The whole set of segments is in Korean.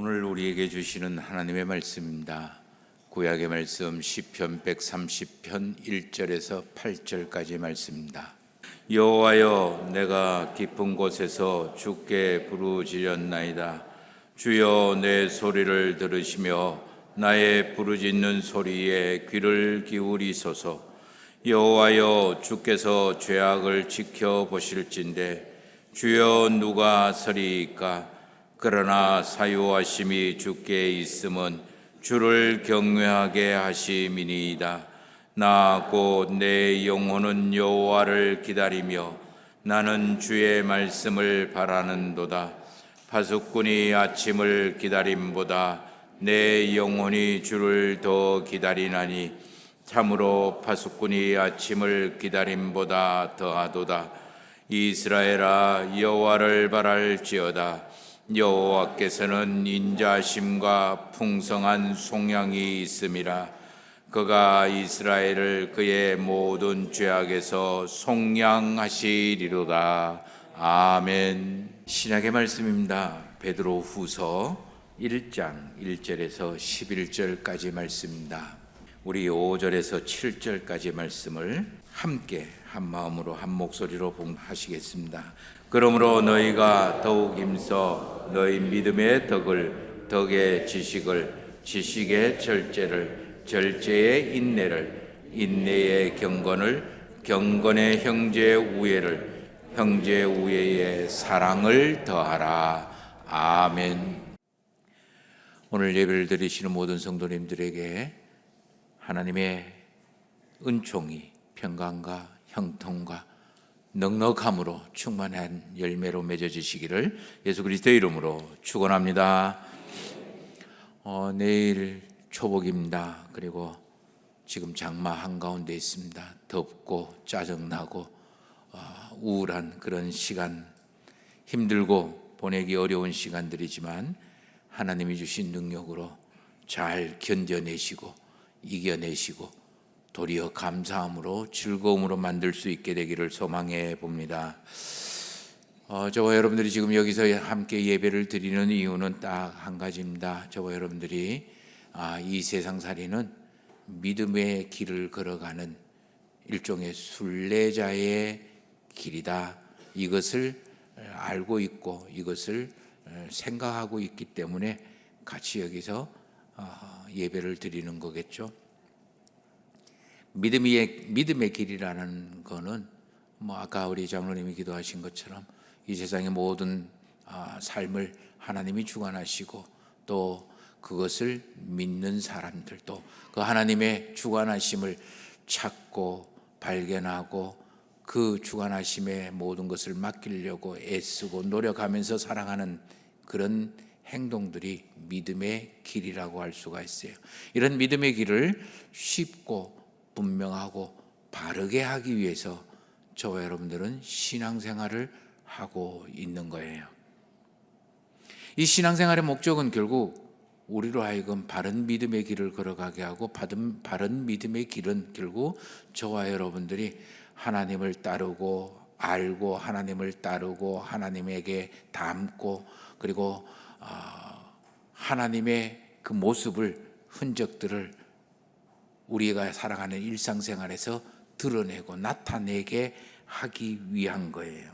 오늘 우리에게 주시는 하나님의 말씀입니다. 구약의 말씀 시편 130편 1절에서 8절까지 말씀입니다. 여호와여, 내가 깊은 곳에서 주께 부르짖었나이다. 주여, 내 소리를 들으시며 나의 부르짖는 소리에 귀를 기울이소서. 여호와여, 주께서 죄악을 지켜보실진대 주여, 누가 서리이까? 그러나 사유하심이 주께 있음은 주를 경외하게 하심이니이다. 나 곧 내 영혼은 여호와를 기다리며 나는 주의 말씀을 바라는도다. 파수꾼이 아침을 기다림보다 내 영혼이 주를 더 기다리나니 참으로 파수꾼이 아침을 기다림보다 더하도다. 이스라엘아, 여호와를 바랄지어다. 여호와께서는 인자심과 풍성한 속량이 있음이라. 그가 이스라엘을 그의 모든 죄악에서 속량하시리로다. 아멘. 신약의 말씀입니다. 베드로후서 1장 1절에서 11절까지 말씀입니다. 우리 5절에서 7절까지 말씀을 함께 한 마음으로 한 목소리로 봉하시겠습니다. 그러므로 너희가 더욱 힘써 너희 믿음의 덕을, 덕의 지식을, 지식의 절제를, 절제의 인내를, 인내의 경건을, 경건의 형제 우애를, 형제 우애의 사랑을 더하라. 아멘. 오늘 예배를 드리시는 모든 성도님들에게 하나님의 은총이 평강과 형통과 넉넉함으로 충만한 열매로 맺어지시기를 예수 그리스도의 이름으로 축원합니다. 내일 초복입니다. 그리고 지금 장마 한가운데 있습니다. 덥고 짜증나고 우울한 그런 시간, 힘들고 보내기 어려운 시간들이지만 하나님이 주신 능력으로 잘 견뎌내시고 이겨내시고 도리어 감사함으로 즐거움으로 만들 수 있게 되기를 소망해 봅니다. 저와 여러분들이 지금 여기서 함께 예배를 드리는 이유는 딱 한 가지입니다. 저와 여러분들이 이 세상살이는 믿음의 길을 걸어가는 일종의 순례자의 길이다. 이것을 알고 있고 이것을 생각하고 있기 때문에 같이 여기서 예배를 드리는 거겠죠. 믿음의 길이라는 거는 아까 우리 장로님이 기도하신 것처럼 이 세상의 모든 삶을 하나님이 주관하시고 또 그것을 믿는 사람들, 또 그 하나님의 주관하심을 찾고 발견하고 그 주관하심의 모든 것을 맡기려고 애쓰고 노력하면서 살아가는 그런 행동들이 믿음의 길이라고 할 수가 있어요. 이런 믿음의 길을 쉽고 분명하고 바르게 하기 위해서 저와 여러분들은 신앙생활을 하고 있는 거예요. 이 신앙생활의 목적은 결국 우리로 하여금 바른 믿음의 길을 걸어가게 하고 바른 믿음의 길은 결국 저와 여러분들이 하나님을 따르고 알고 하나님을 따르고 하나님에게 닮고 그리고 하나님의 그 모습을 흔적들을 우리가 살아가는 일상생활에서 드러내고 나타내게 하기 위한 거예요.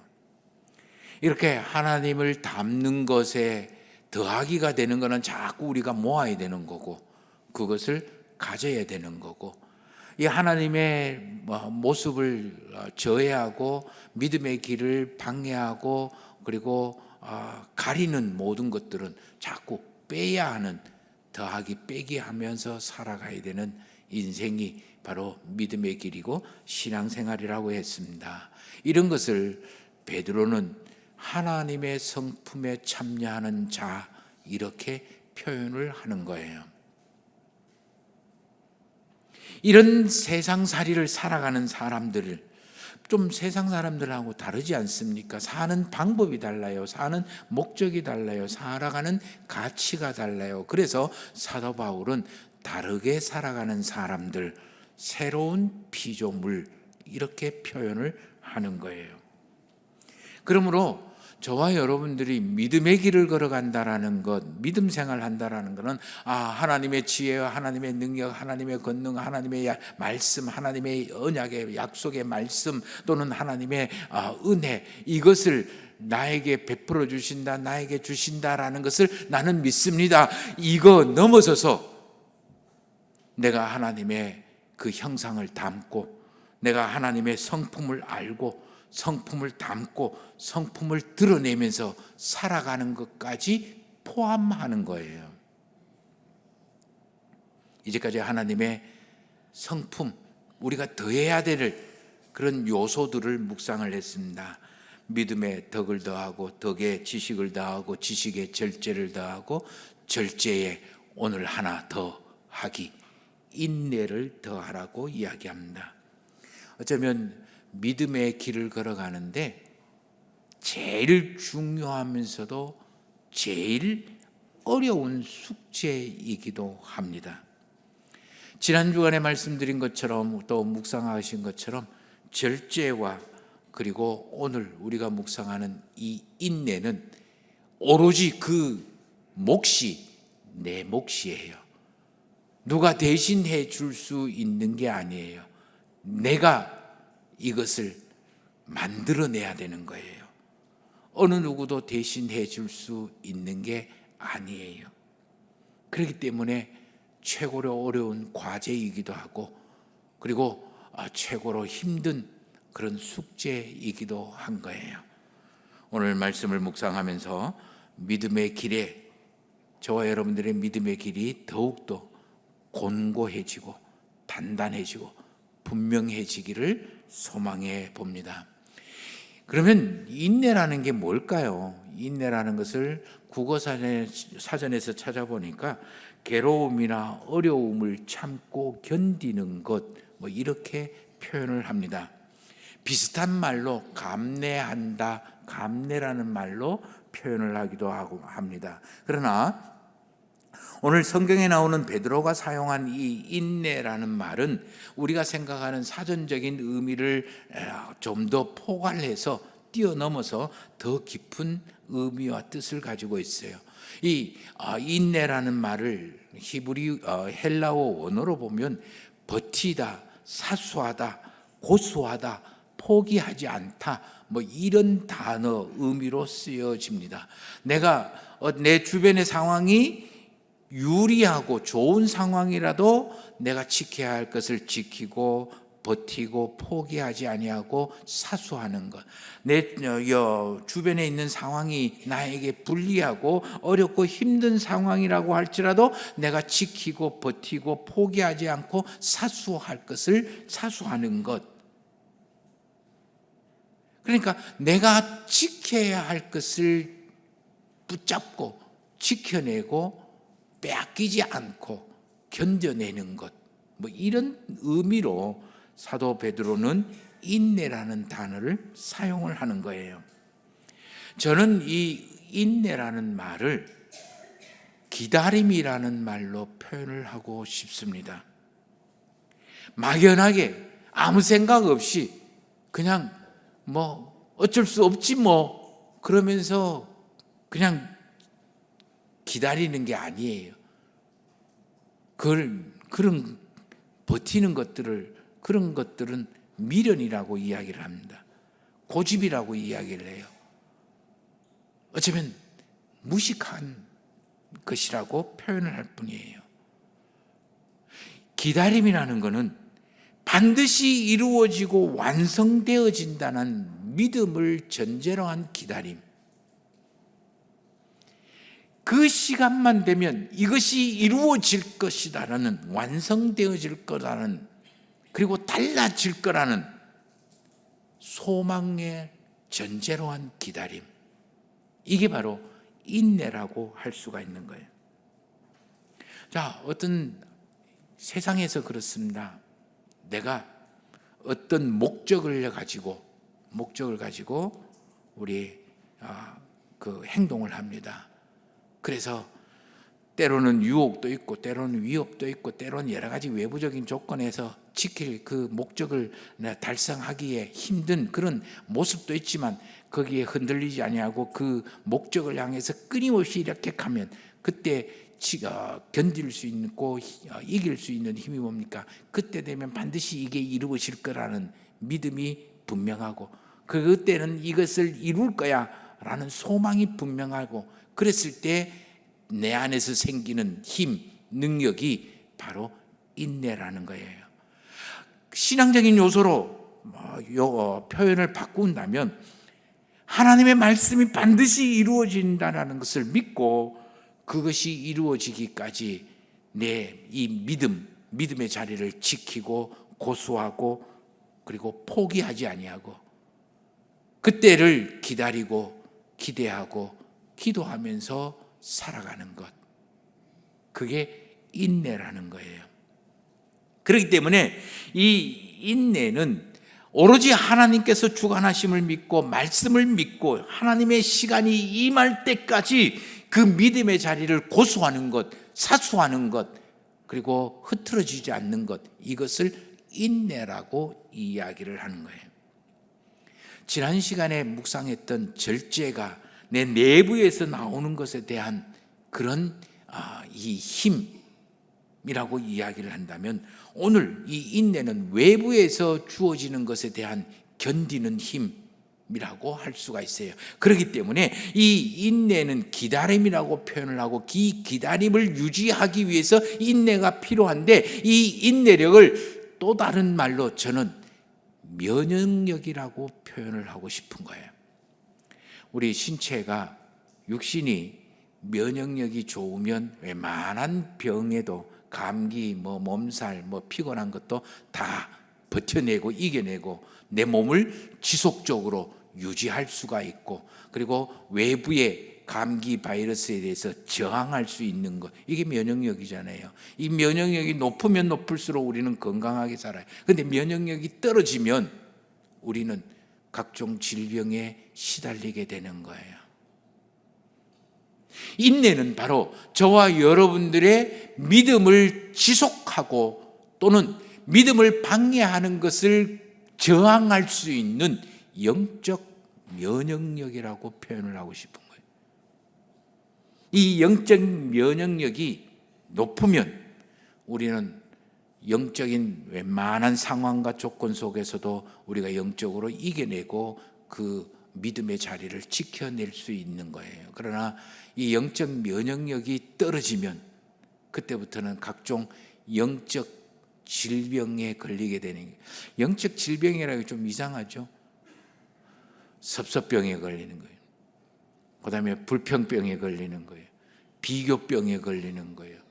이렇게 하나님을 닮는 것에 더하기가 되는 것은 자꾸 우리가 모아야 되는 거고 그것을 가져야 되는 거고 이 하나님의 모습을 저해하고 믿음의 길을 방해하고 그리고 가리는 모든 것들은 자꾸 빼야 하는 더하기 빼기 하면서 살아가야 되는 인생이 바로 믿음의 길이고 신앙생활이라고 했습니다. 이런 것을 베드로는 하나님의 성품에 참여하는 자 이렇게 표현을 하는 거예요. 이런 세상살이를 살아가는 사람들 좀 세상 사람들하고 다르지 않습니까? 사는 방법이 달라요. 사는 목적이 달라요. 살아가는 가치가 달라요. 그래서 사도 바울은 다르게 살아가는 사람들, 새로운 피조물 이렇게 표현을 하는 거예요. 그러므로 저와 여러분들이 믿음의 길을 걸어간다라는 것, 믿음 생활한다라는 것은 하나님의 지혜와 하나님의 능력, 하나님의 권능, 하나님의 말씀, 하나님의 언약의 약속의 말씀 또는 하나님의 은혜, 이것을 나에게 베풀어 주신다, 나에게 주신다라는 것을 나는 믿습니다. 이거 넘어서서 내가 하나님의 그 형상을 담고, 내가 하나님의 성품을 알고 성품을 담고 성품을 드러내면서 살아가는 것까지 포함하는 거예요. 이제까지 하나님의 성품, 우리가 더해야 될 그런 요소들을 묵상을 했습니다. 믿음에 덕을 더하고 덕에 지식을 더하고 지식에 절제를 더하고 절제에 오늘 하나 더 하기, 인내를 더하라고 이야기합니다. 어쩌면 믿음의 길을 걸어가는데 제일 중요하면서도 제일 어려운 숙제이기도 합니다. 지난 주간에 말씀드린 것처럼 또 묵상하신 것처럼 절제와 그리고 오늘 우리가 묵상하는 이 인내는 오로지 그 몫이 내 몫이에요. 누가 대신해 줄 수 있는 게 아니에요. 내가 이것을 만들어내야 되는 거예요. 어느 누구도 대신해 줄 수 있는 게 아니에요. 그렇기 때문에 최고로 어려운 과제이기도 하고 그리고 최고로 힘든 그런 숙제이기도 한 거예요. 오늘 말씀을 묵상하면서 믿음의 길에, 저와 여러분들의 믿음의 길이 더욱더 곤고해지고 단단해지고 분명해지기를 소망해 봅니다. 그러면 인내라는 게 뭘까요? 인내라는 것을 국어사전에서 찾아보니까 괴로움이나 어려움을 참고 견디는 것, 이렇게 표현을 합니다. 비슷한 말로 감내한다, 감내라는 말로 표현을 하기도 하고 합니다. 그러나 오늘 성경에 나오는 베드로가 사용한 이 인내라는 말은 우리가 생각하는 사전적인 의미를 좀 더 포괄해서 뛰어넘어서 더 깊은 의미와 뜻을 가지고 있어요. 이 인내라는 말을 히브리 헬라어 원어로 보면 버티다, 사수하다, 고수하다, 포기하지 않다, 이런 단어 의미로 쓰여집니다. 내가 내 주변의 상황이 유리하고 좋은 상황이라도 내가 지켜야 할 것을 지키고 버티고 포기하지 아니하고 사수하는 것. 내 주변에 있는 상황이 나에게 불리하고 어렵고 힘든 상황이라고 할지라도 내가 지키고 버티고 포기하지 않고 사수할 것을 사수하는 것. 그러니까 내가 지켜야 할 것을 붙잡고 지켜내고 빼앗기지 않고 견뎌내는 것, 이런 의미로 사도 베드로는 인내라는 단어를 사용을 하는 거예요. 저는 이 인내라는 말을 기다림이라는 말로 표현을 하고 싶습니다. 막연하게 아무 생각 없이 그냥 어쩔 수 없지 그러면서 그냥 기다리는 게 아니에요. 그런 버티는 그런 것들은 미련이라고 이야기를 합니다. 고집이라고 이야기를 해요. 어쩌면 무식한 것이라고 표현을 할 뿐이에요. 기다림이라는 것은 반드시 이루어지고 완성되어진다는 믿음을 전제로 한 기다림. 그 시간만 되면 이것이 이루어질 것이다라는, 완성되어질 거라는, 그리고 달라질 거라는 소망의 전제로 한 기다림. 이게 바로 인내라고 할 수가 있는 거예요. 자, 어떤 세상에서 그렇습니다. 내가 어떤 목적을 가지고 우리 그 행동을 합니다. 그래서 때로는 유혹도 있고 때로는 위협도 있고 때로는 여러 가지 외부적인 조건에서 지킬 그 목적을 달성하기에 힘든 그런 모습도 있지만 거기에 흔들리지 아니하고 그 목적을 향해서 끊임없이 이렇게 가면 그때 견딜 수 있고 이길 수 있는 힘이 뭡니까? 그때 되면 반드시 이게 이루어질 거라는 믿음이 분명하고 그때는 이것을 이룰 거야 라는 소망이 분명하고 그랬을 때 내 안에서 생기는 힘, 능력이 바로 인내라는 거예요. 신앙적인 요소로 표현을 바꾼다면 하나님의 말씀이 반드시 이루어진다는 것을 믿고 그것이 이루어지기까지 내 이 믿음의 자리를 지키고 고수하고 그리고 포기하지 아니하고 그때를 기다리고 기대하고 기도하면서 살아가는 것, 그게 인내라는 거예요. 그렇기 때문에 이 인내는 오로지 하나님께서 주관하심을 믿고 말씀을 믿고 하나님의 시간이 임할 때까지 그 믿음의 자리를 고수하는 것, 사수하는 것, 그리고 흐트러지지 않는 것, 이것을 인내라고 이야기를 하는 거예요. 지난 시간에 묵상했던 절제가 내 내부에서 나오는 것에 대한 그런 이 힘이라고 이야기를 한다면 오늘 이 인내는 외부에서 주어지는 것에 대한 견디는 힘이라고 할 수가 있어요. 그렇기 때문에 이 인내는 기다림이라고 표현을 하고 이 기다림을 유지하기 위해서 인내가 필요한데 이 인내력을 또 다른 말로 저는 면역력이라고 표현을 하고 싶은 거예요. 우리 신체가 육신이 면역력이 좋으면 웬만한 병에도 감기, 몸살, 피곤한 것도 다 버텨내고 이겨내고 내 몸을 지속적으로 유지할 수가 있고 그리고 외부의 감기 바이러스에 대해서 저항할 수 있는 것, 이게 면역력이잖아요. 이 면역력이 높으면 높을수록 우리는 건강하게 살아요. 그런데 면역력이 떨어지면 우리는 각종 질병에 시달리게 되는 거예요. 인내는 바로 저와 여러분들의 믿음을 지속하고 또는 믿음을 방해하는 것을 저항할 수 있는 영적 면역력이라고 표현을 하고 싶은 거예요. 이 영적 면역력이 높으면 우리는 영적인 웬만한 상황과 조건 속에서도 우리가 영적으로 이겨내고 그 믿음의 자리를 지켜낼 수 있는 거예요. 그러나 이 영적 면역력이 떨어지면 그때부터는 각종 영적 질병에 걸리게 되는 거예요. 영적 질병이라고 좀 이상하죠? 섭섭병에 걸리는 거예요. 그 다음에 불평병에 걸리는 거예요. 비교병에 걸리는 거예요.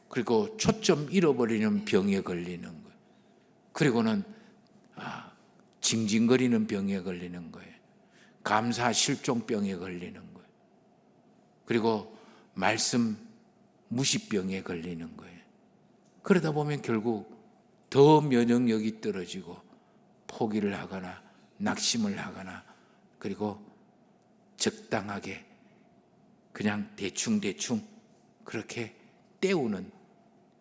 그리고 초점 잃어버리는 병에 걸리는 거예요. 그리고는 징징거리는 병에 걸리는 거예요. 감사 실종병에 걸리는 거예요. 그리고 말씀 무시병에 걸리는 거예요. 그러다 보면 결국 더 면역력이 떨어지고 포기를 하거나 낙심을 하거나 그리고 적당하게 그냥 대충 그렇게 때우는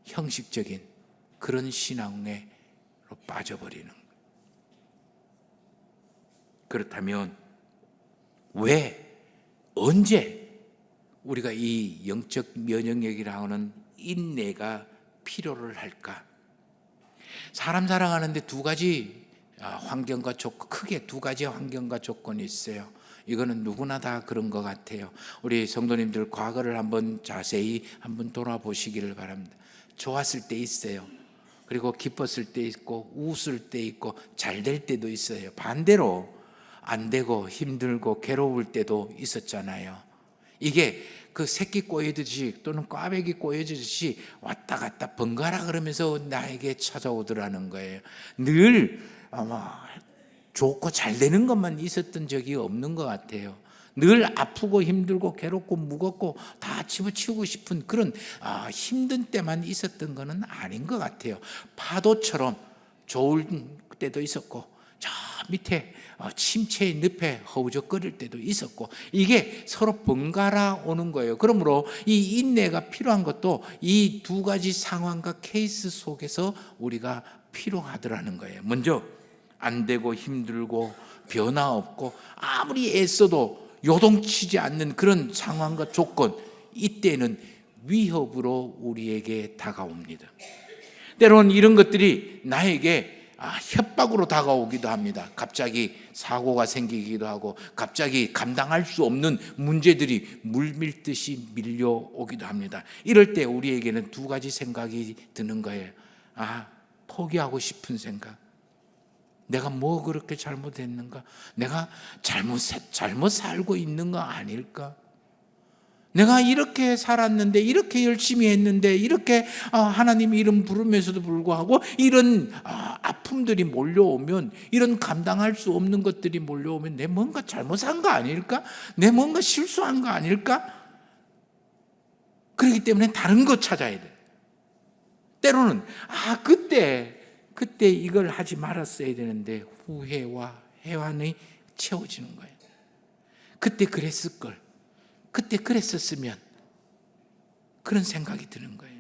형식적인 그런 신앙으로 빠져버리는 거예요. 그렇다면 왜, 언제 우리가 이 영적 면역력이라 하는 인내가 필요를 할까? 사람 살아가는데 두 가지 환경과 조건, 크게 두 가지 환경과 조건이 있어요. 이거는 누구나 다 그런 것 같아요. 우리 성도님들 과거를 한번 자세히 한번 돌아보시기를 바랍니다. 좋았을 때 있어요. 그리고 기뻤을 때 있고 웃을 때 있고 잘 될 때도 있어요. 반대로 안 되고 힘들고 괴로울 때도 있었잖아요. 이게 그 새끼 꼬이듯이 또는 꽈배기 꼬여지듯이 왔다 갔다 번갈아 그러면서 나에게 찾아오더라는 거예요. 늘 아마 좋고 잘 되는 것만 있었던 적이 없는 것 같아요. 늘 아프고 힘들고 괴롭고 무겁고 다 집어치우고 싶은 그런 힘든 때만 있었던 것은 아닌 것 같아요. 파도처럼 좋을 때도 있었고 저 밑에 침체의 늪에 허우적거릴 때도 있었고, 이게 서로 번갈아 오는 거예요. 그러므로 이 인내가 필요한 것도 이 두 가지 상황과 케이스 속에서 우리가 필요하더라는 거예요. 먼저 안 되고 힘들고 변화 없고 아무리 애써도 요동치지 않는 그런 상황과 조건, 이때는 위협으로 우리에게 다가옵니다. 때로는 이런 것들이 나에게 협박으로 다가오기도 합니다. 갑자기 사고가 생기기도 하고, 갑자기 감당할 수 없는 문제들이 물밀듯이 밀려오기도 합니다. 이럴 때 우리에게는 두 가지 생각이 드는 거예요. 포기하고 싶은 생각. 내가 뭐 그렇게 잘못했는가? 내가 잘못 살고 있는 거 아닐까? 내가 이렇게 살았는데, 이렇게 열심히 했는데, 이렇게 하나님 이름 부르면서도 불구하고 이런 아픔들이 몰려오면, 이런 감당할 수 없는 것들이 몰려오면 내 뭔가 잘못한 거 아닐까? 내 뭔가 실수한 거 아닐까? 그렇기 때문에 다른 거 찾아야 돼. 때로는 그때 이걸 하지 말았어야 되는데 후회와 해환이 채워지는 거예요. 그때 그랬을 걸, 그때 그랬었으면, 그런 생각이 드는 거예요.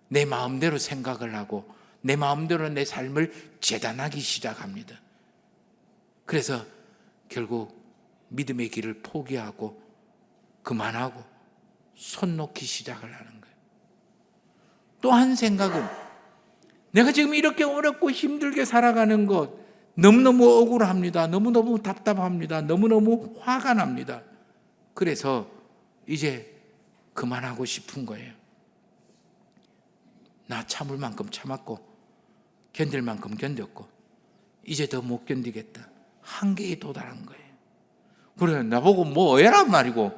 내 마음대로 생각을 하고 내 마음대로 내 삶을 재단하기 시작합니다. 그래서 결국 믿음의 길을 포기하고 그만하고 손 놓기 시작을 하는 거예요. 또 한 생각은, 내가 지금 이렇게 어렵고 힘들게 살아가는 것 너무너무 억울합니다. 너무너무 답답합니다. 너무너무 화가 납니다. 그래서 이제 그만하고 싶은 거예요. 나 참을 만큼 참았고 견딜 만큼 견뎠고 이제 더 못 견디겠다. 한계에 도달한 거예요. 그래, 나보고 뭐 해란 말이고.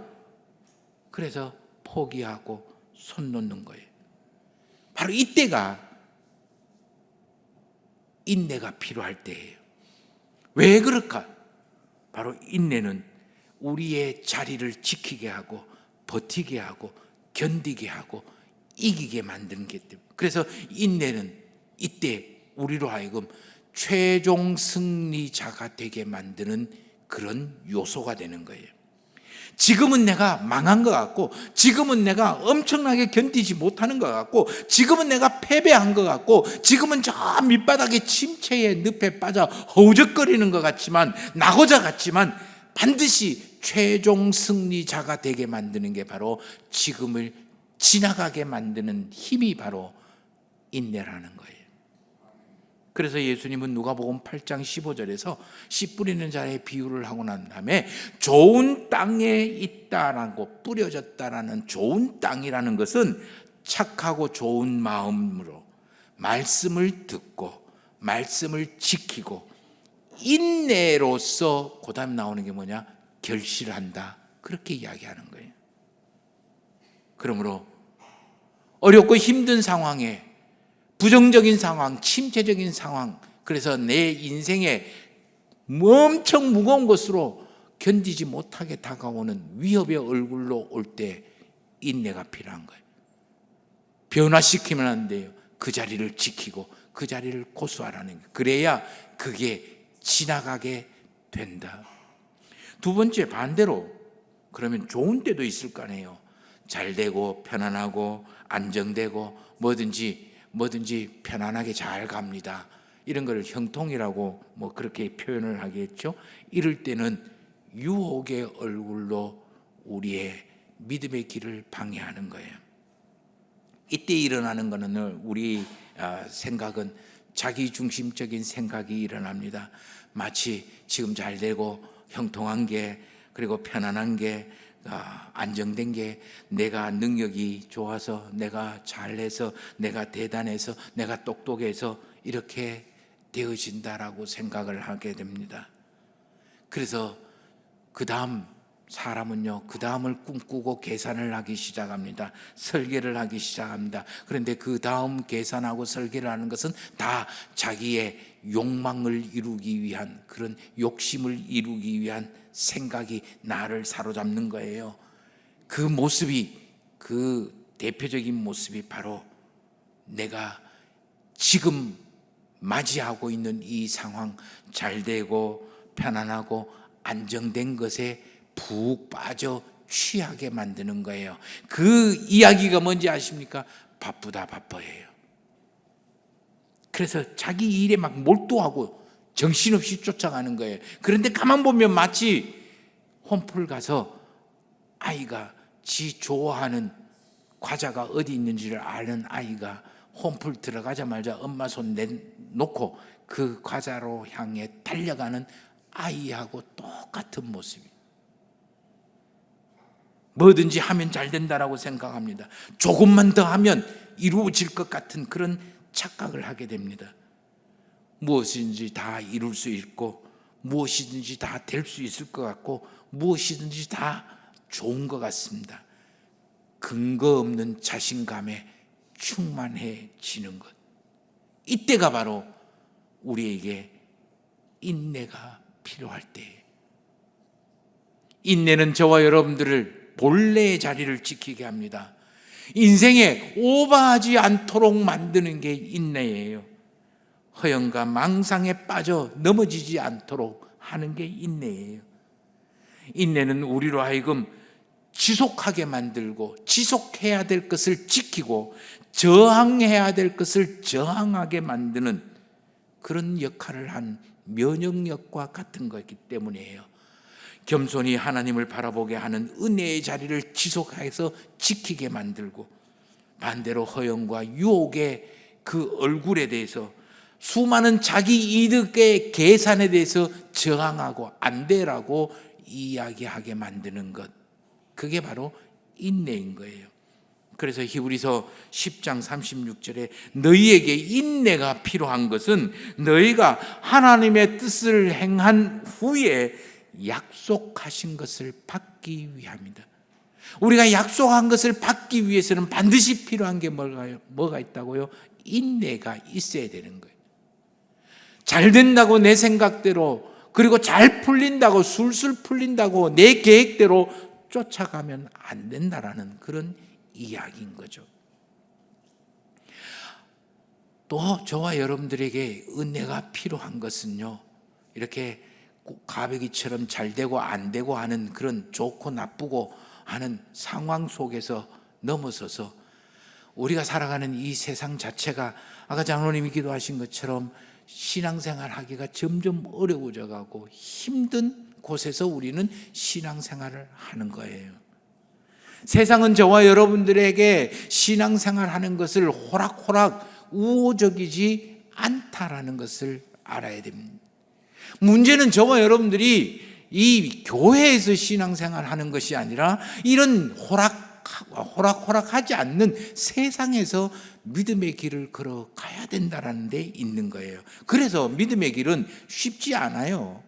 그래서 포기하고 손 놓는 거예요. 바로 이때가 인내가 필요할 때예요. 왜 그럴까? 바로 인내는 우리의 자리를 지키게 하고 버티게 하고 견디게 하고 이기게 만드는 게 때문에. 그래서 인내는 이때 우리로 하여금 최종 승리자가 되게 만드는 그런 요소가 되는 거예요. 지금은 내가 망한 것 같고, 지금은 내가 엄청나게 견디지 못하는 것 같고, 지금은 내가 패배한 것 같고, 지금은 저 밑바닥의 침체의 늪에 빠져 허우적거리는 것 같지만, 나고자 같지만, 반드시 최종 승리자가 되게 만드는 게 바로 지금을 지나가게 만드는 힘이 바로 인내라는 거예요. 그래서 예수님은 누가복음 8장 15절에서 씨 뿌리는 자의 비유를 하고 난 다음에 좋은 땅에 있다라고, 뿌려졌다라는 좋은 땅이라는 것은 착하고 좋은 마음으로 말씀을 듣고 말씀을 지키고 인내로서, 그 다음에 나오는 게 뭐냐? 결실한다. 그렇게 이야기하는 거예요. 그러므로 어렵고 힘든 상황에, 부정적인 상황, 침체적인 상황, 그래서 내 인생에 엄청 무거운 것으로 견디지 못하게 다가오는 위협의 얼굴로 올 때 인내가 필요한 거예요. 변화시키면 안 돼요. 그 자리를 지키고 그 자리를 고수하라는 거예요. 그래야 그게 지나가게 된다. 두 번째, 반대로 그러면 좋은 때도 있을 거 아니에요. 잘 되고 편안하고 안정되고 뭐든지 편안하게 잘 갑니다. 이런 걸 형통이라고 뭐 그렇게 표현을 하겠죠. 이럴 때는 유혹의 얼굴로 우리의 믿음의 길을 방해하는 거예요. 이때 일어나는 거는 우리 생각은 자기중심적인 생각이 일어납니다. 마치 지금 잘 되고 형통한 게, 그리고 편안한 게, 안정된 게 내가 능력이 좋아서, 내가 잘해서, 내가 대단해서, 내가 똑똑해서 이렇게 되어진다라고 생각을 하게 됩니다. 그래서 그 다음 사람은요, 그 다음을 꿈꾸고 계산을 하기 시작합니다. 설계를 하기 시작합니다. 그런데 그 다음 계산하고 설계를 하는 것은 다 자기의 욕망을 이루기 위한, 그런 욕심을 이루기 위한 생각이 나를 사로잡는 거예요. 그 모습이, 그 대표적인 모습이 바로 내가 지금 맞이하고 있는 이 상황, 잘 되고 편안하고 안정된 것에 푹 빠져 취하게 만드는 거예요. 그 이야기가 뭔지 아십니까? 바쁘다 바빠예요. 그래서 자기 일에 막 몰두하고 정신없이 쫓아가는 거예요. 그런데 가만 보면 마치 홈플 가서 아이가 지 좋아하는 과자가 어디 있는지를 아는 아이가 홈플 들어가자마자 엄마 손 내놓고 그 과자로 향해 달려가는 아이하고 똑같은 모습이에요. 뭐든지 하면 잘 된다라고 생각합니다. 조금만 더 하면 이루어질 것 같은 그런 착각을 하게 됩니다. 무엇이든지 다 이룰 수 있고 무엇이든지 다 될 수 있을 것 같고 무엇이든지 다 좋은 것 같습니다. 근거 없는 자신감에 충만해지는 것, 이때가 바로 우리에게 인내가 필요할 때예요. 인내는 저와 여러분들을 본래의 자리를 지키게 합니다. 인생에 오버하지 않도록 만드는 게 인내예요. 허영과 망상에 빠져 넘어지지 않도록 하는 게 인내예요. 인내는 우리로 하여금 지속하게 만들고 지속해야 될 것을 지키고 저항해야 될 것을 저항하게 만드는 그런 역할을 한 면역력과 같은 거기 때문이에요. 겸손히 하나님을 바라보게 하는 은혜의 자리를 지속해서 지키게 만들고 반대로 허영과 유혹의 그 얼굴에 대해서 수많은 자기 이득의 계산에 대해서 저항하고 안 되라고 이야기하게 만드는 것, 그게 바로 인내인 거예요. 그래서 히브리서 10장 36절에 너희에게 인내가 필요한 것은 너희가 하나님의 뜻을 행한 후에 약속하신 것을 받기 위함이다. 우리가 약속한 것을 받기 위해서는 반드시 필요한 게 뭐가 있다고요? 인내가 있어야 되는 거예요. 잘 된다고 내 생각대로, 그리고 잘 풀린다고, 술술 풀린다고 내 계획대로 쫓아가면 안 된다라는 그런 이야기인 거죠. 또 저와 여러분들에게 은혜가 필요한 것은요, 이렇게 가베기처럼 잘 되고 안 되고 하는 그런 좋고 나쁘고 하는 상황 속에서 넘어서서 우리가 살아가는 이 세상 자체가 아까 장로님이 기도하신 것처럼 신앙생활 하기가 점점 어려워져 가고 힘든 곳에서 우리는 신앙생활을 하는 거예요. 세상은 저와 여러분들에게 신앙생활 하는 것을 호락호락 우호적이지 않다라는 것을 알아야 됩니다. 문제는 저와 여러분들이 이 교회에서 신앙생활 하는 것이 아니라 이런 호락호락하지 않는 세상에서 믿음의 길을 걸어가야 된다는 데 있는 거예요. 그래서 믿음의 길은 쉽지 않아요.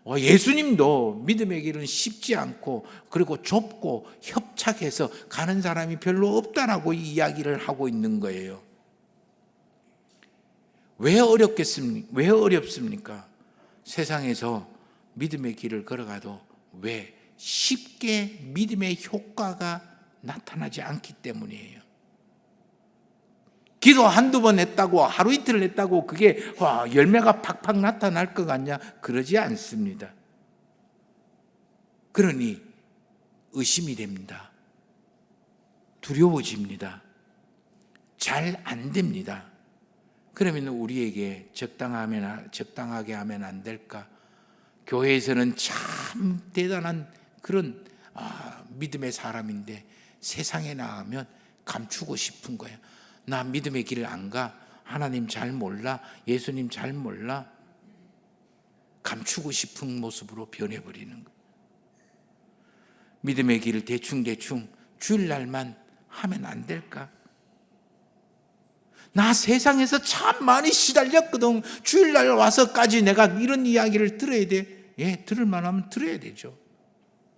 예수님도 믿음의 길은 쉽지 않고 그리고 좁고 협착해서 가는 사람이 별로 없다라고 이야기를 하고 있는 거예요. 왜 어렵겠습니까? 왜 어렵습니까? 세상에서 믿음의 길을 걸어가도 왜 쉽게 믿음의 효과가 나타나지 않기 때문이에요. 기도 한두 번 했다고, 하루 이틀 했다고 그게 열매가 팍팍 나타날 것 같냐? 그러지 않습니다. 그러니 의심이 됩니다. 두려워집니다. 잘 안 됩니다. 그러면 우리에게 적당하게 하면 안 될까? 교회에서는 참 대단한 그런 믿음의 사람인데 세상에 나가면 감추고 싶은 거예요. 나 믿음의 길을 안 가. 하나님 잘 몰라. 예수님 잘 몰라. 감추고 싶은 모습으로 변해버리는 거예요. 믿음의 길을 대충 주일날만 하면 안 될까? 나 세상에서 참 많이 시달렸거든. 주일날 와서까지 내가 이런 이야기를 들어야 돼. 예, 들을 만하면 들어야 되죠.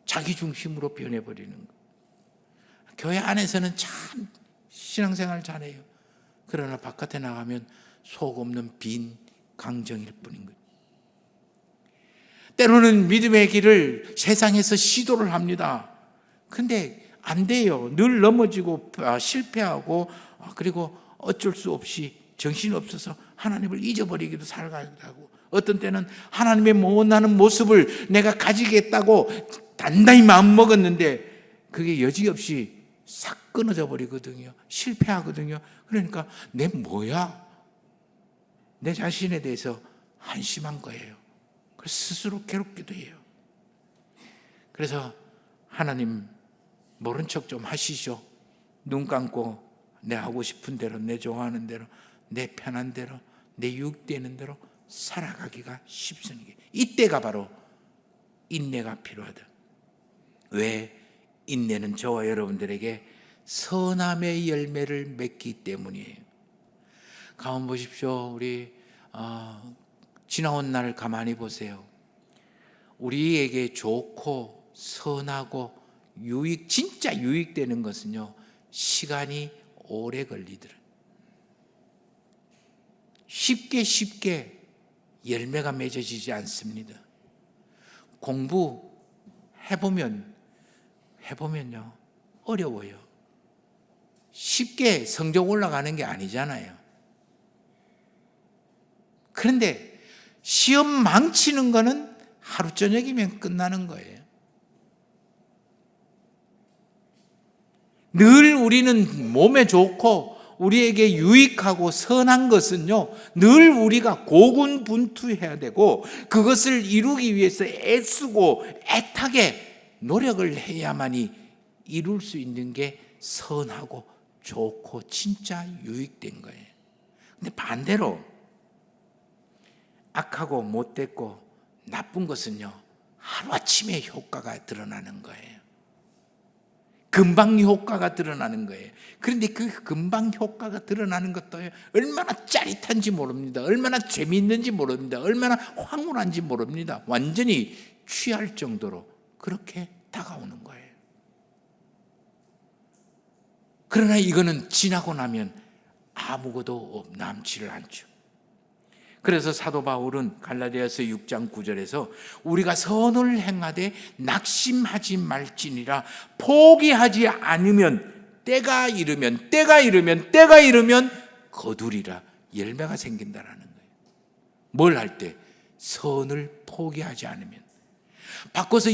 자기 중심으로 변해버리는 거. 교회 안에서는 참 신앙생활 잘해요. 그러나 바깥에 나가면 속 없는 빈 강정일 뿐인 거예요. 때로는 믿음의 길을 세상에서 시도를 합니다. 근데 안 돼요. 늘 넘어지고 실패하고 그리고 어쩔 수 없이 정신없어서 하나님을 잊어버리기도 살아가기도 하고, 어떤 때는 하나님의 못나는 모습을 내가 가지겠다고 단단히 마음먹었는데 그게 여지없이 싹 끊어져 버리거든요. 실패하거든요. 그러니까 내 뭐야? 내 자신에 대해서 한심한 거예요. 그래서 스스로 괴롭기도 해요. 그래서 하나님 모른 척 좀 하시죠. 눈 감고 내 하고 싶은 대로, 내 좋아하는 대로, 내 편한 대로, 내 유익되는 대로 살아가기가 쉽습니다. 이때가 바로 인내가 필요하다. 왜? 인내는 저와 여러분들에게 선함의 열매를 맺기 때문이에요. 가만 보십시오. 우리 지나온 날 가만히 보세요. 우리에게 좋고 선하고 진짜 유익되는 것은요, 시간이 오래 걸리더라. 쉽게 열매가 맺어지지 않습니다. 공부 해보면요 어려워요. 쉽게 성적 올라가는 게 아니잖아요. 그런데 시험 망치는 거는 하루 저녁이면 끝나는 거예요. 늘 우리는 몸에 좋고 우리에게 유익하고 선한 것은요, 늘 우리가 고군분투해야 되고 그것을 이루기 위해서 애쓰고 애타게 노력을 해야만이 이룰 수 있는 게 선하고 좋고 진짜 유익된 거예요. 근데 반대로 악하고 못됐고 나쁜 것은요, 하루아침에 효과가 드러나는 거예요. 금방 효과가 드러나는 거예요. 그런데 그 금방 효과가 드러나는 것도 얼마나 짜릿한지 모릅니다. 얼마나 재미있는지 모릅니다. 얼마나 황홀한지 모릅니다. 완전히 취할 정도로 그렇게 다가오는 거예요. 그러나 이거는 지나고 나면 아무것도 남지를 않죠. 그래서 사도 바울은 갈라디아서 6장 9절에서 우리가 선을 행하되 낙심하지 말지니라, 포기하지 않으면 때가 이르면 거두리라, 열매가 생긴다라는 거예요. 뭘 할 때? 선을 포기하지 않으면. 바꿔서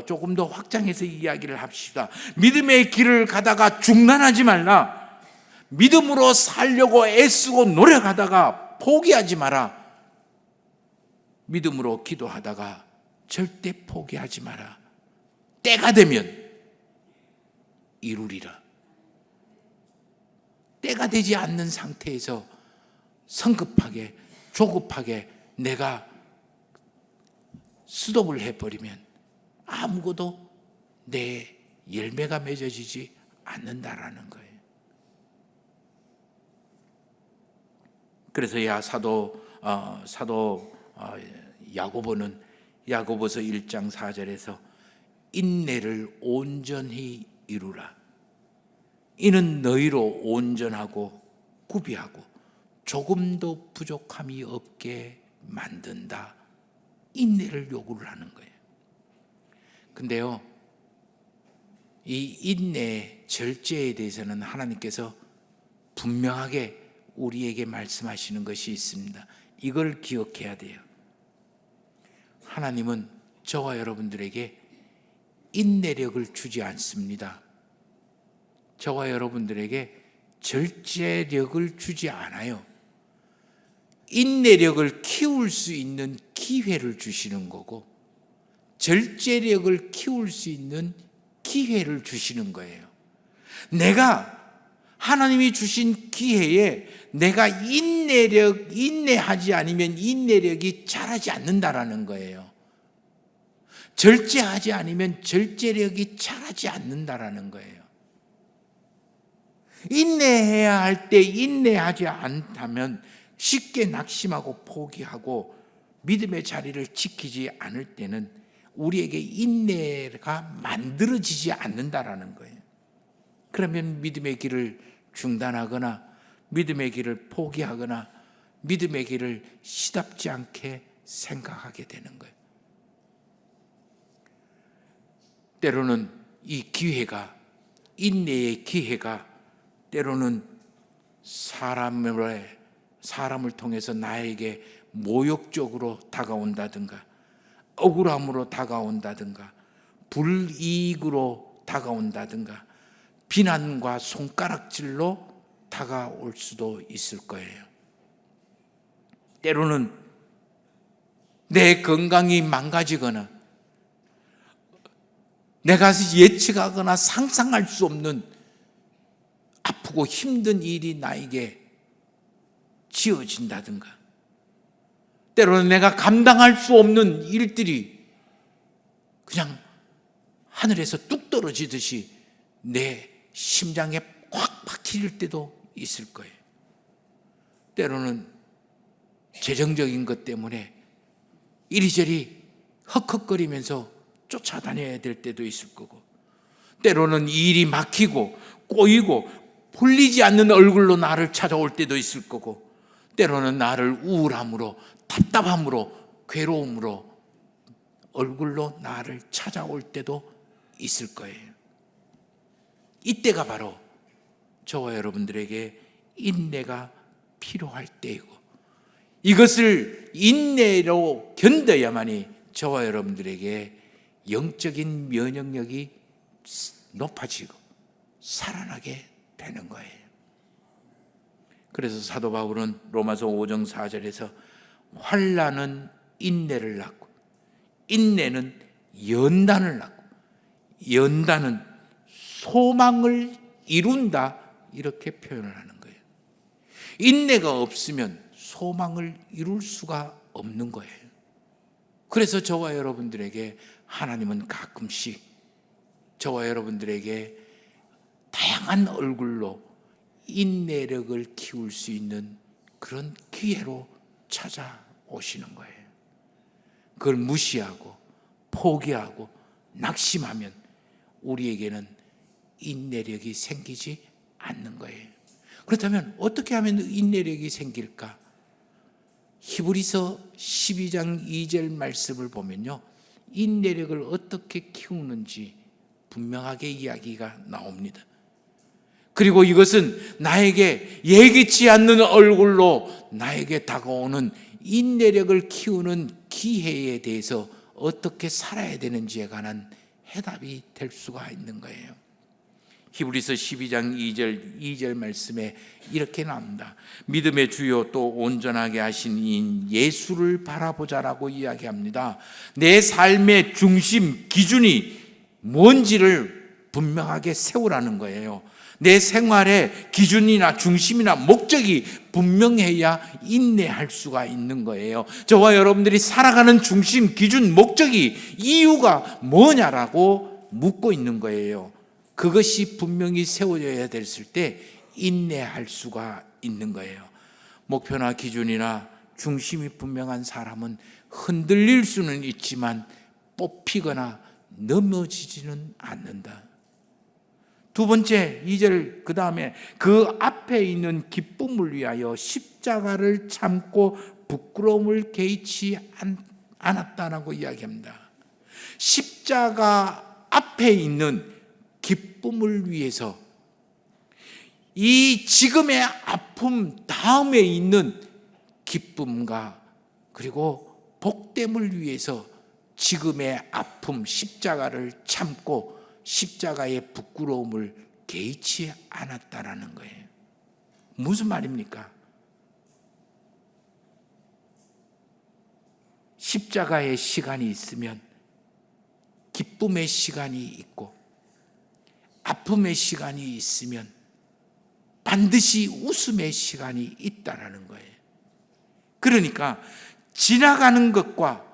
조금 더 확장해서 이야기를 합시다. 믿음의 길을 가다가 중단하지 말라. 믿음으로 살려고 애쓰고 노력하다가 포기하지 마라. 믿음으로 기도하다가 절대 포기하지 마라. 때가 되면 이루리라. 때가 되지 않는 상태에서 성급하게 조급하게 내가 스톱을 해버리면 아무것도 내 열매가 맺어지지 않는다라는 거예요. 그래서 사도 야고보는 야고보서 1장 4절에서 인내를 온전히 이루라. 이는 너희로 온전하고 구비하고 조금도 부족함이 없게 만든다. 인내를 요구를 하는 거예요. 근데요, 이 인내 절제에 대해서는 하나님께서 분명하게 우리에게 말씀하시는 것이 있습니다. 이걸 기억해야 돼요. 하나님은 저와 여러분들에게 인내력을 주지 않습니다. 저와 여러분들에게 절제력을 주지 않아요. 인내력을 키울 수 있는 기회를 주시는 거고, 절제력을 키울 수 있는 기회를 주시는 거예요. 내가 하나님이 주신 기회에 내가 인내하지 않으면 인내력이 자라지 않는다라는 거예요. 절제하지 않으면 절제력이 자라지 않는다라는 거예요. 인내해야 할 때 인내하지 않다면 쉽게 낙심하고 포기하고 믿음의 자리를 지키지 않을 때는 우리에게 인내가 만들어지지 않는다라는 거예요. 그러면 믿음의 길을 중단하거나 믿음의 길을 포기하거나 믿음의 길을 시답지 않게 생각하게 되는 거예요. 때로는 이 기회가, 인내의 기회가 때로는 사람을 통해서 나에게 모욕적으로 다가온다든가, 억울함으로 다가온다든가, 불이익으로 다가온다든가, 비난과 손가락질로 다가올 수도 있을 거예요. 때로는 내 건강이 망가지거나 내가 예측하거나 상상할 수 없는 아프고 힘든 일이 나에게 지어진다든가, 때로는 내가 감당할 수 없는 일들이 그냥 하늘에서 뚝 떨어지듯이 내 심장에 확 박힐 때도 있을 거예요. 때로는 재정적인 것 때문에 이리저리 헉헉거리면서 쫓아다녀야 될 때도 있을 거고, 때로는 일이 막히고 꼬이고 풀리지 않는 얼굴로 나를 찾아올 때도 있을 거고, 때로는 나를 우울함으로, 답답함으로, 괴로움으로 얼굴로 나를 찾아올 때도 있을 거예요. 이때가 바로 저와 여러분들에게 인내가 필요할 때이고, 이것을 인내로 견뎌야만이 저와 여러분들에게 영적인 면역력이 높아지고 살아나게 되는 거예요. 그래서 사도 바울은 로마서 5장 4절에서 환난은 인내를 낳고, 인내는 연단을 낳고, 연단은 소망을 이룬다, 이렇게 표현을 하는 거예요. 인내가 없으면 소망을 이룰 수가 없는 거예요. 그래서 저와 여러분들에게 하나님은 가끔씩 저와 여러분들에게 다양한 얼굴로 인내력을 키울 수 있는 그런 기회로 찾아오시는 거예요. 그걸 무시하고 포기하고 낙심하면 우리에게는 인내력이 생기지 않는 거예요. 그렇다면 어떻게 하면 인내력이 생길까? 히브리서 12장 2절 말씀을 보면요, 인내력을 어떻게 키우는지 분명하게 이야기가 나옵니다. 그리고 이것은 나에게 예기치 않는 얼굴로 나에게 다가오는 인내력을 키우는 기회에 대해서 어떻게 살아야 되는지에 관한 해답이 될 수가 있는 거예요. 히브리서 12장 2절 말씀에 이렇게 나옵니다. 믿음의 주요 또 온전하게 하신 이인 예수를 바라보자라고 이야기합니다. 내 삶의 중심 기준이 뭔지를 분명하게 세우라는 거예요. 내 생활의 기준이나 중심이나 목적이 분명해야 인내할 수가 있는 거예요. 저와 여러분들이 살아가는 중심, 기준, 목적이, 이유가 뭐냐라고 묻고 있는 거예요. 그것이 분명히 세워져야 됐을 때 인내할 수가 있는 거예요. 목표나 기준이나 중심이 분명한 사람은 흔들릴 수는 있지만 뽑히거나 넘어지지는 않는다. 두 번째 2절 그 다음에 그 앞에 있는 기쁨을 위하여 십자가를 참고 부끄러움을 개의치 않았다라고 이야기합니다. 십자가 앞에 있는 기쁨을 위해서, 이 지금의 아픔 다음에 있는 기쁨과 그리고 복됨을 위해서 지금의 아픔, 십자가를 참고 십자가의 부끄러움을 개의치 않았다라는 거예요. 무슨 말입니까? 십자가의 시간이 있으면 기쁨의 시간이 있고, 아픔의 시간이 있으면 반드시 웃음의 시간이 있다라는 거예요. 그러니까 지나가는 것과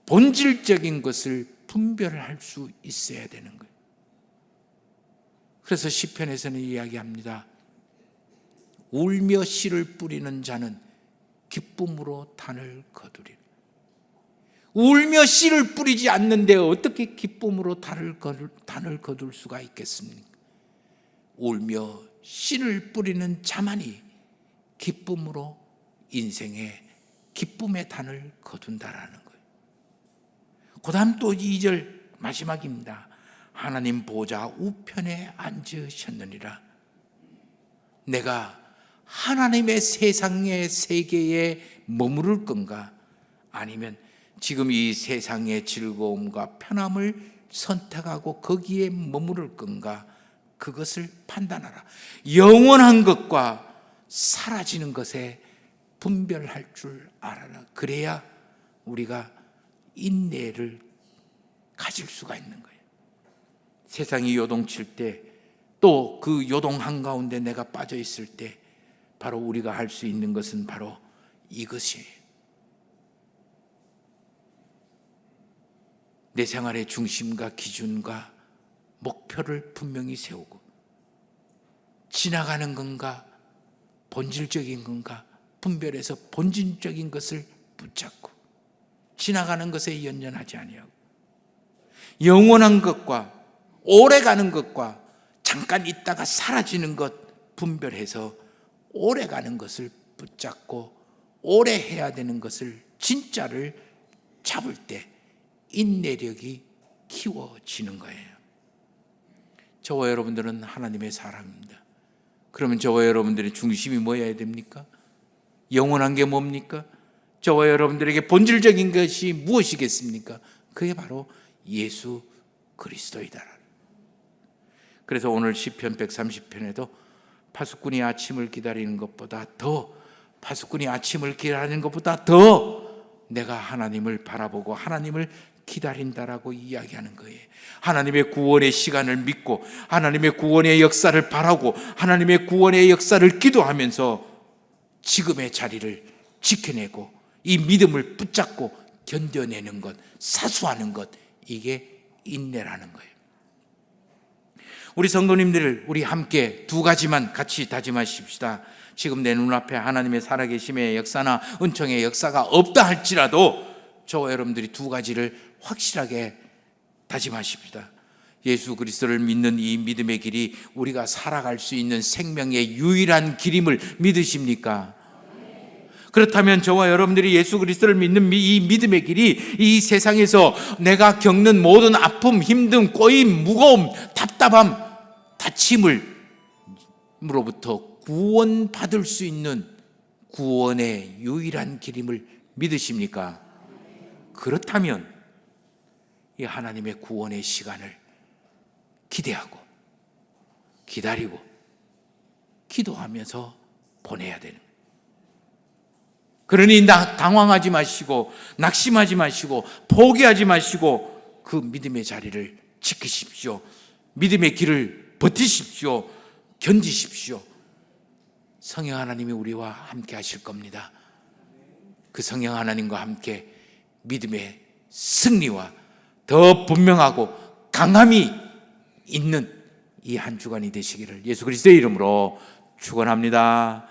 본질적인 것을 분별할 수 있어야 되는 거예요. 그래서 시편에서는 이야기합니다. 울며 씨를 뿌리는 자는 기쁨으로 단을 거두리라. 울며 씨를 뿌리지 않는데 어떻게 기쁨으로 단을 거둘 수가 있겠습니까? 울며 씨를 뿌리는 자만이 기쁨으로 인생의 기쁨의 단을 거둔다라는 거예요. 그 다음 또 2절 마지막입니다. 하나님 보좌 우편에 앉으셨느니라. 내가 하나님의 세상의 세계에 머무를 건가? 아니면 지금 이 세상의 즐거움과 편함을 선택하고 거기에 머무를 건가? 그것을 판단하라. 영원한 것과 사라지는 것에 분별할 줄 알아라. 그래야 우리가 인내를 가질 수가 있는 거예요. 세상이 요동칠 때, 또 그 요동 한가운데 내가 빠져 있을 때 바로 우리가 할 수 있는 것은 바로 이것이에요. 내 생활의 중심과 기준과 목표를 분명히 세우고, 지나가는 건가 본질적인 건가 분별해서 본질적인 것을 붙잡고, 지나가는 것에 연연하지 아니하고, 영원한 것과 오래가는 것과 잠깐 있다가 사라지는 것 분별해서 오래가는 것을 붙잡고, 오래 해야 되는 것을 진짜를 잡을 때 인내력이 키워지는 거예요. 저와 여러분들은 하나님의 사람입니다. 그러면 저와 여러분들의 중심이 뭐여야 됩니까? 영원한 게 뭡니까? 저와 여러분들에게 본질적인 것이 무엇이겠습니까? 그게 바로 예수 그리스도이다. 그래서 오늘 시편 130편에도 파수꾼이 아침을 기다리는 것보다 더, 파수꾼이 아침을 기다리는 것보다 더 내가 하나님을 바라보고 하나님을 기다린다라고 이야기하는 거예요. 하나님의 구원의 시간을 믿고 하나님의 구원의 역사를 바라고 하나님의 구원의 역사를 기도하면서 지금의 자리를 지켜내고 이 믿음을 붙잡고 견뎌내는 것, 사수하는 것, 이게 인내라는 거예요. 우리 성도님들, 우리 함께 두 가지만 같이 다짐하십시다. 지금 내 눈앞에 하나님의 살아계심의 역사나 은총의 역사가 없다 할지라도 저와 여러분들이 두 가지를 확실하게 다짐하십시다. 예수 그리스도를 믿는 이 믿음의 길이 우리가 살아갈 수 있는 생명의 유일한 길임을 믿으십니까? 그렇다면 저와 여러분들이 예수 그리스도를 믿는 이 믿음의 길이 이 세상에서 내가 겪는 모든 아픔, 힘듦, 꼬임, 무거움, 답답함, 다침을로부터 구원받을 수 있는 구원의 유일한 길임을 믿으십니까? 그렇다면 이 하나님의 구원의 시간을 기대하고 기다리고 기도하면서 보내야 되는 거예요. 그러니 당황하지 마시고 낙심하지 마시고 포기하지 마시고 그 믿음의 자리를 지키십시오. 믿음의 길을 버티십시오. 견디십시오. 성령 하나님이 우리와 함께 하실 겁니다. 그 성령 하나님과 함께 믿음의 승리와 더 분명하고 강함이 있는 이 한 주간이 되시기를 예수 그리스도의 이름으로 축원합니다.